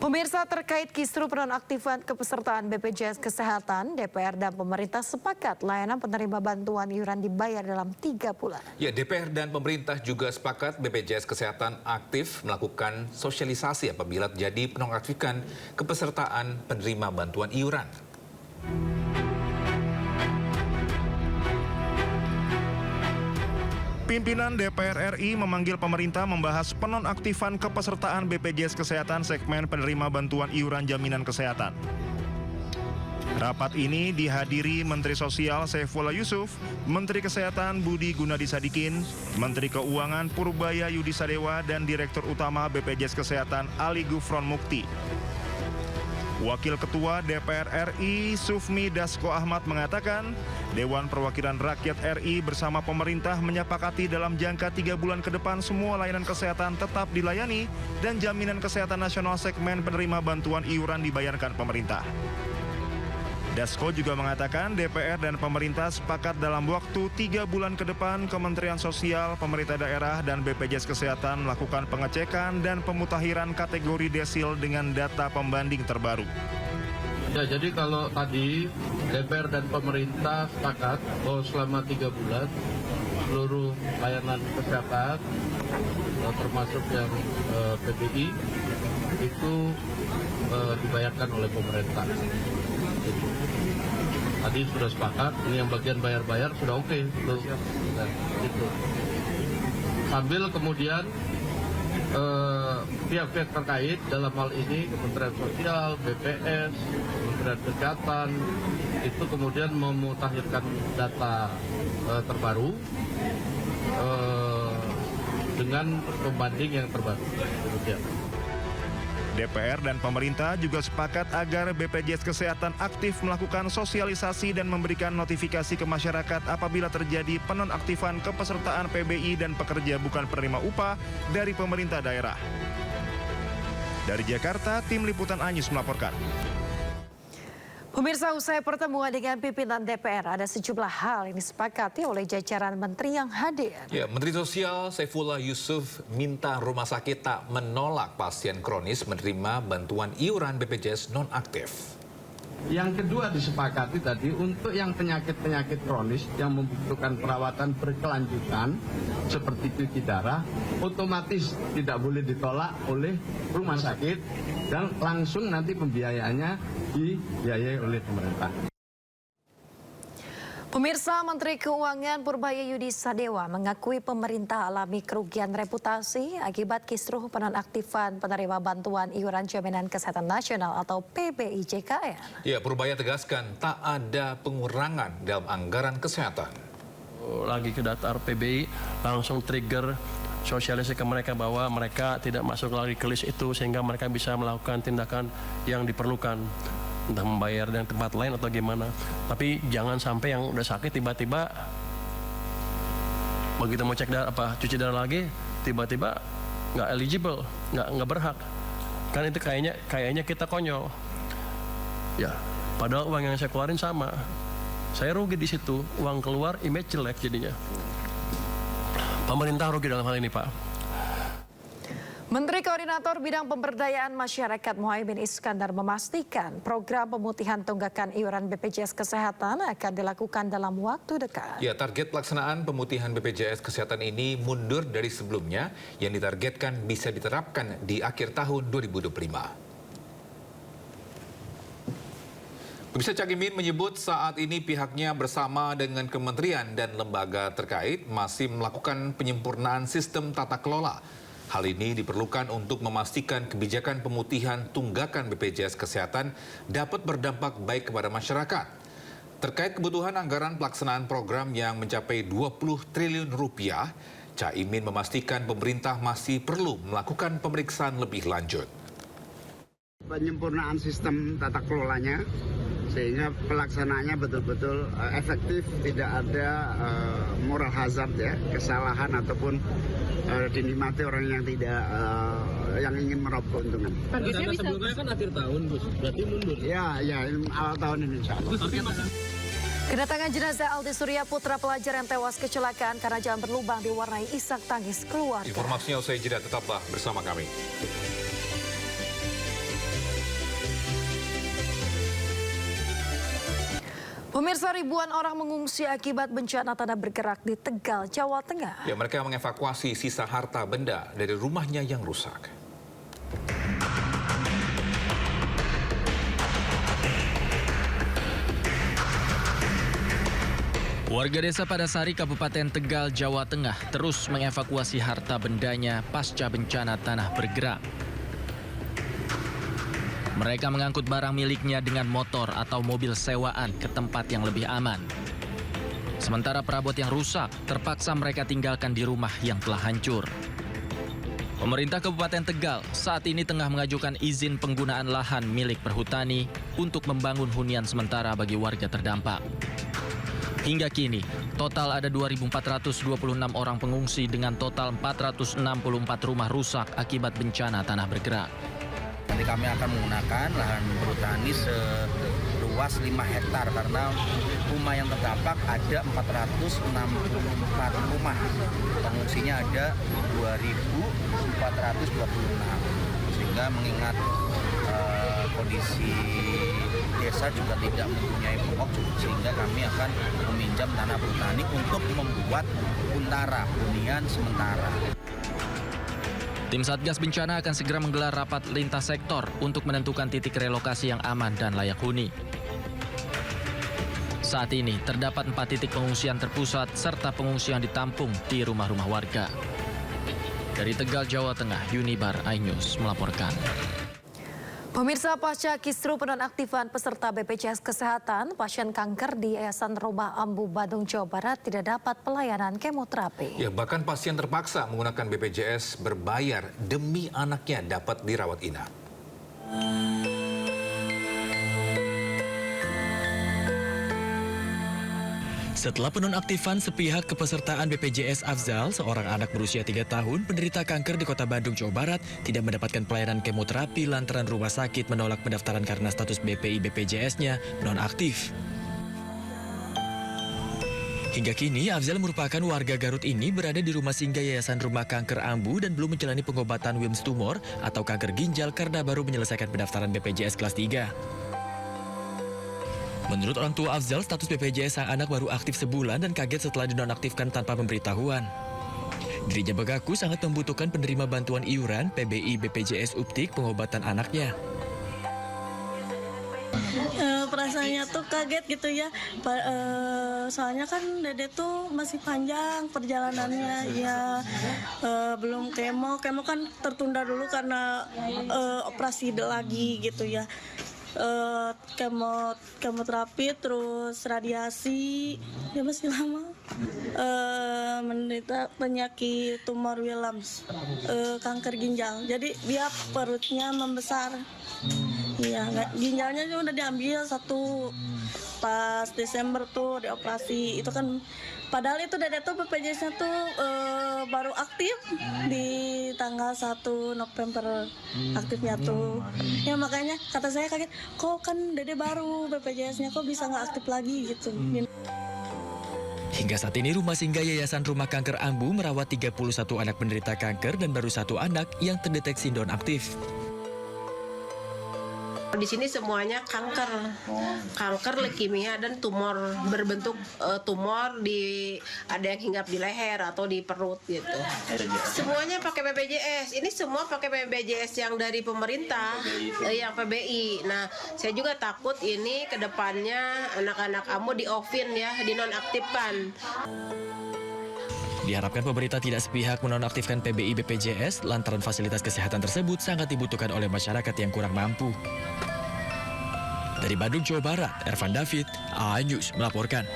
Pemirsa, terkait kisru penonaktifan kepesertaan BPJS Kesehatan, DPR dan pemerintah sepakat layanan penerima bantuan iuran dibayar dalam 3 bulan. Ya, DPR dan pemerintah juga sepakat BPJS Kesehatan aktif melakukan sosialisasi apabila terjadi penonaktifan kepesertaan penerima bantuan iuran. Pimpinan DPR RI memanggil pemerintah membahas penonaktifan kepesertaan BPJS Kesehatan segmen penerima bantuan iuran jaminan kesehatan. Rapat ini dihadiri Menteri Sosial Saifullah Yusuf, Menteri Kesehatan Budi Gunadi Sadikin, Menteri Keuangan Purbaya Yudi Sadewa, dan Direktur Utama BPJS Kesehatan Ali Gufron Mukti. Wakil Ketua DPR RI Sufmi Dasko Ahmad mengatakan, Dewan Perwakilan Rakyat RI bersama pemerintah menyepakati dalam jangka 3 bulan ke depan semua layanan kesehatan tetap dilayani dan jaminan kesehatan nasional segmen penerima bantuan iuran dibayarkan pemerintah. Dasko juga mengatakan DPR dan pemerintah sepakat dalam waktu 3 bulan ke depan Kementerian Sosial, pemerintah daerah, dan BPJS Kesehatan melakukan pengecekan dan pemutakhiran kategori desil dengan data pembanding terbaru. Ya, jadi kalau tadi DPR dan pemerintah sepakat bahwa selama 3 bulan seluruh layanan kesehatan termasuk yang PBI itu dibayarkan oleh pemerintah. Tadi sudah sepakat, ini yang bagian bayar-bayar sudah oke. Gitu. Sambil kemudian pihak-pihak terkait dalam hal ini Kementerian Sosial, BPS, Kementerian Kesehatan itu kemudian memutakhirkan data terbaru dengan pembanding yang terbaru. Demikian. DPR dan pemerintah juga sepakat agar BPJS Kesehatan aktif melakukan sosialisasi dan memberikan notifikasi ke masyarakat apabila terjadi penonaktifan kepesertaan PBI dan pekerja bukan penerima upah dari pemerintah daerah. Dari Jakarta, Tim Liputan Anyus melaporkan. Pemirsa, usai pertemuan dengan pimpinan DPR, ada sejumlah hal yang disepakati oleh jajaran menteri yang hadir. Ya, Menteri Sosial Saifullah Yusuf minta rumah sakit tak menolak pasien kronis menerima bantuan iuran BPJS nonaktif. Yang kedua disepakati tadi untuk yang penyakit-penyakit kronis yang membutuhkan perawatan berkelanjutan seperti cuci darah, otomatis tidak boleh ditolak oleh rumah sakit dan langsung nanti pembiayaannya dibiayai oleh pemerintah. Pemirsa, Menteri Keuangan Purbaya Yudi Sadewa mengakui pemerintah alami kerugian reputasi akibat kisruh penonaktifan penerima bantuan iuran jaminan kesehatan nasional atau PBIJKN. Ya, Purbaya tegaskan tak ada pengurangan dalam anggaran kesehatan. Lagi ke data PBI langsung trigger sosialisasi ke mereka bahwa mereka tidak masuk lagi ke list itu sehingga mereka bisa melakukan tindakan yang diperlukan. Entah membayar dengan tempat lain atau gimana. Tapi jangan sampai yang udah sakit tiba-tiba begitu mau cek darah cuci darah lagi tiba-tiba nggak eligible, nggak berhak. Kan itu kayaknya kita konyol. Ya, padahal uang yang saya keluarin sama. Saya rugi di situ, uang keluar image jelek jadinya. Pemerintah rugi dalam hal ini, Pak. Menteri Koordinator Bidang Pemberdayaan Masyarakat Muhaimin Iskandar memastikan program pemutihan tunggakan iuran BPJS Kesehatan akan dilakukan dalam waktu dekat. Ya, target pelaksanaan pemutihan BPJS Kesehatan ini mundur dari sebelumnya yang ditargetkan bisa diterapkan di akhir tahun 2025. Pemirsa, Cak Imin menyebut saat ini pihaknya bersama dengan kementerian dan lembaga terkait masih melakukan penyempurnaan sistem tata kelola. Hal ini diperlukan untuk memastikan kebijakan pemutihan tunggakan BPJS Kesehatan dapat berdampak baik kepada masyarakat. Terkait kebutuhan anggaran pelaksanaan program yang mencapai 20 triliun rupiah, Cak Imin memastikan pemerintah masih perlu melakukan pemeriksaan lebih lanjut. Penyempurnaan sistem tata kelolanya sehingga pelaksanaannya betul-betul efektif, tidak ada moral hazard ya, kesalahan ataupun dinikmati orang yang tidak yang ingin meraup keuntungan. Targetnya sebelumnya kan akhir tahun, Gus. Berarti mundur. Ya, awal tahun ini insya Allah. Kedatangan jenazah Aldi Surya, putra pelajar yang tewas kecelakaan karena jalan berlubang diwarnai isak tangis keluarga. Informasinya usai jeda, tetaplah bersama kami. Pemirsa, ribuan orang mengungsi akibat bencana tanah bergerak di Tegal, Jawa Tengah. Ya, mereka mengevakuasi sisa harta benda dari rumahnya yang rusak. Warga desa Padasari, Kabupaten Tegal, Jawa Tengah terus mengevakuasi harta bendanya pasca bencana tanah bergerak. Mereka mengangkut barang miliknya dengan motor atau mobil sewaan ke tempat yang lebih aman. Sementara perabot yang rusak terpaksa mereka tinggalkan di rumah yang telah hancur. Pemerintah Kabupaten Tegal saat ini tengah mengajukan izin penggunaan lahan milik perhutani untuk membangun hunian sementara bagi warga terdampak. Hingga kini, total ada 2.426 orang pengungsi dengan total 464 rumah rusak akibat bencana tanah bergerak. Nanti kami akan menggunakan lahan perhutani seluas 5 hektar karena rumah yang terdampak ada 464 rumah. Pengungsinya ada 2.426. Sehingga mengingat kondisi desa juga tidak mempunyai pokok, sehingga kami akan meminjam tanah perhutani untuk membuat huntara, hunian sementara. Tim Satgas Bencana akan segera menggelar rapat lintas sektor untuk menentukan titik relokasi yang aman dan layak huni. Saat ini terdapat 4 titik pengungsian terpusat serta pengungsian ditampung di rumah-rumah warga. Dari Tegal, Jawa Tengah, Unibar iNews melaporkan. Pemirsa, pasca kisruh penonaktifan peserta BPJS Kesehatan, pasien kanker di Yayasan Rumah Ambu Badung, Jawa Barat tidak dapat pelayanan kemoterapi. Ya, bahkan pasien terpaksa menggunakan BPJS berbayar demi anaknya dapat dirawat inap. Setelah penonaktifan sepihak kepesertaan BPJS Afzal, seorang anak berusia 3 tahun penderita kanker di Kota Bandung, Jawa Barat tidak mendapatkan pelayanan kemoterapi lantaran rumah sakit menolak pendaftaran karena status BPI BPJS-nya nonaktif. Hingga kini, Afzal merupakan warga Garut ini berada di rumah singgah Yayasan Rumah Kanker Ambu dan belum menjalani pengobatan Wilms tumor atau kanker ginjal karena baru menyelesaikan pendaftaran BPJS kelas 3. Menurut orang tua Afzal, status BPJS sang anak baru aktif sebulan dan kaget setelah dinonaktifkan tanpa pemberitahuan. Dirinya mengaku sangat membutuhkan penerima bantuan iuran PBI BPJS Uptik pengobatan anaknya. Perasaannya tuh kaget gitu ya, soalnya kan dede tuh masih panjang perjalanannya ya, belum kemo kan tertunda dulu karena operasi lagi gitu ya. Kemoterapi terus radiasi ya masih lama, menderita penyakit tumor Wilms, kanker ginjal, jadi dia perutnya membesar. Iya, ginjalnya udah diambil satu pas Desember tuh dioperasi. Itu kan padahal itu dede tuh BPJS-nya tuh baru aktif di tanggal 1 November aktifnya tuh. Ya makanya kata saya kaget, kok kan dede baru BPJS-nya kok bisa nggak aktif lagi gitu. Hingga saat ini rumah singgah Yayasan Rumah Kanker Ambu merawat 31 anak penderita kanker dan baru 1 anak yang terdeteksi nonaktif. Di sini semuanya kanker, leukemia dan tumor berbentuk tumor ada yang hinggap di leher atau di perut gitu. Semuanya pakai BPJS. Ini semua pakai BPJS yang dari pemerintah, yang PBI. Nah, saya juga takut ini ke depannya anak-anak AMU di-off-in ya, dinonaktifkan. Diharapkan pemerintah tidak sepihak menonaktifkan PBI BPJS lantaran fasilitas kesehatan tersebut sangat dibutuhkan oleh masyarakat yang kurang mampu. Dari Bandung, Jawa Barat, Ervan David, iNews melaporkan.